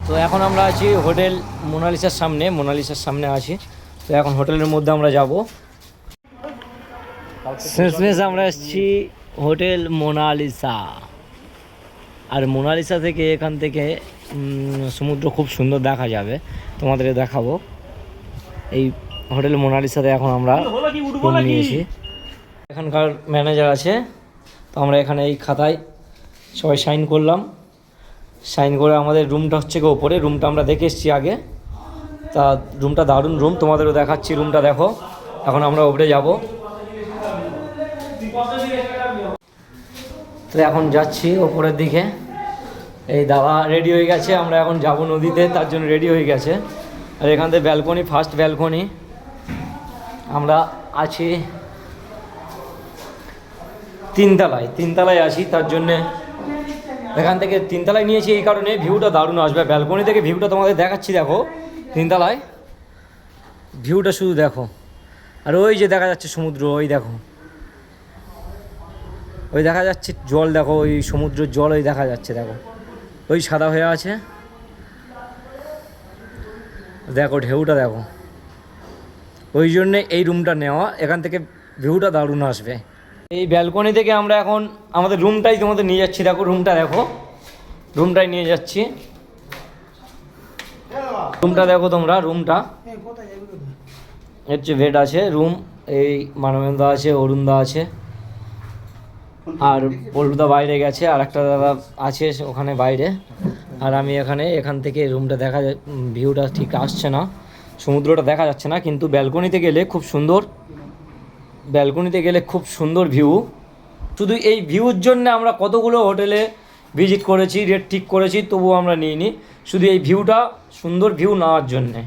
তো এখন আমরা আছি হোটেল মোনালিসার সামনে আছি। তো এখন হোটেলের মধ্যে আমরা যাব। শেষমেশ আমরা এসেছি হোটেল মোনালিসা। আর মোনালিসা থেকে এখান থেকে সমুদ্র খুব সুন্দর দেখা যাবে, তোমাদের দেখাবো। এই হোটেল মোনালিসাতে এখন আমরা রুম নিয়েছি। এখানকার ম্যানেজার আছে, তো আমরা এখানে এই খাতায় সবাই সাইন করলাম। সাইন করে আমাদের রুমটা হচ্ছে গিয়ে ওপরে, রুমটা আমরা দেখে এসেছি আগে। তা রুমটা দারুণ রুম, তোমাদেরও দেখাচ্ছি রুমটা দেখো। এখন আমরা ওপরে যাব। তো এখন যাচ্ছি ওপরের দিকে। এই দাদা রেডি হয়ে গেছে, আমরা এখন যাব নদীতে, তার জন্য রেডি হয়ে গেছে। আর এখান থেকে ব্যালকনি, ফার্স্ট ব্যালকনি। আমরা আছি তিনতলায় আছি, তার জন্যে এখান থেকে তিনতলায় নিয়েছি এই কারণে ভিউটা দারুণ আসবে। ব্যালকনি থেকে ভিউটা তোমাদের দেখাচ্ছি, দেখো তিনতলায় ভিউটা শুধু দেখো। আর ওই যে দেখা যাচ্ছে সমুদ্র, ওই দেখো, ওই দেখা যাচ্ছে জল, দেখো ওই সমুদ্রের জল ওই দেখা যাচ্ছে, দেখো ওই সাদা হয়ে আছে, দেখো ঢেউটা দেখো। ওই জন্যে এই রুমটা নেওয়া, এখান থেকে ভিউটা দারুণ আসবে। এই ব্যালকনি থেকে আমরা এখন আমাদের রুমটাই তোমাদের নিয়ে যাচ্ছি, দেখো রুমটা দেখো, রুমটাই নিয়ে যাচ্ছি। রুমটা দেখো তোমরা, রুমটা হচ্ছে বেড আছে, রুম। এই মানবেন্দা আছে, অরুণদা আছে, আর পল্টুদা বাইরে গেছে, আর একটা দাদা আছে ওখানে বাইরে। আর আমি এখান থেকে রুমটা দেখা যায়, ভিউটা ঠিক আসছে না, সমুদ্রটা দেখা যাচ্ছে না, কিন্তু ব্যালকনিতে গেলে খুব সুন্দর ভিউ। শুধু এই ভিউর জন্য আমরা কতগুলো হোটেলে ভিজিট করেছি, রেট ঠিক করেছি, তবুও আমরা নিইনি, শুধু এই ভিউটা, সুন্দর ভিউ নেওয়ার জন্যে।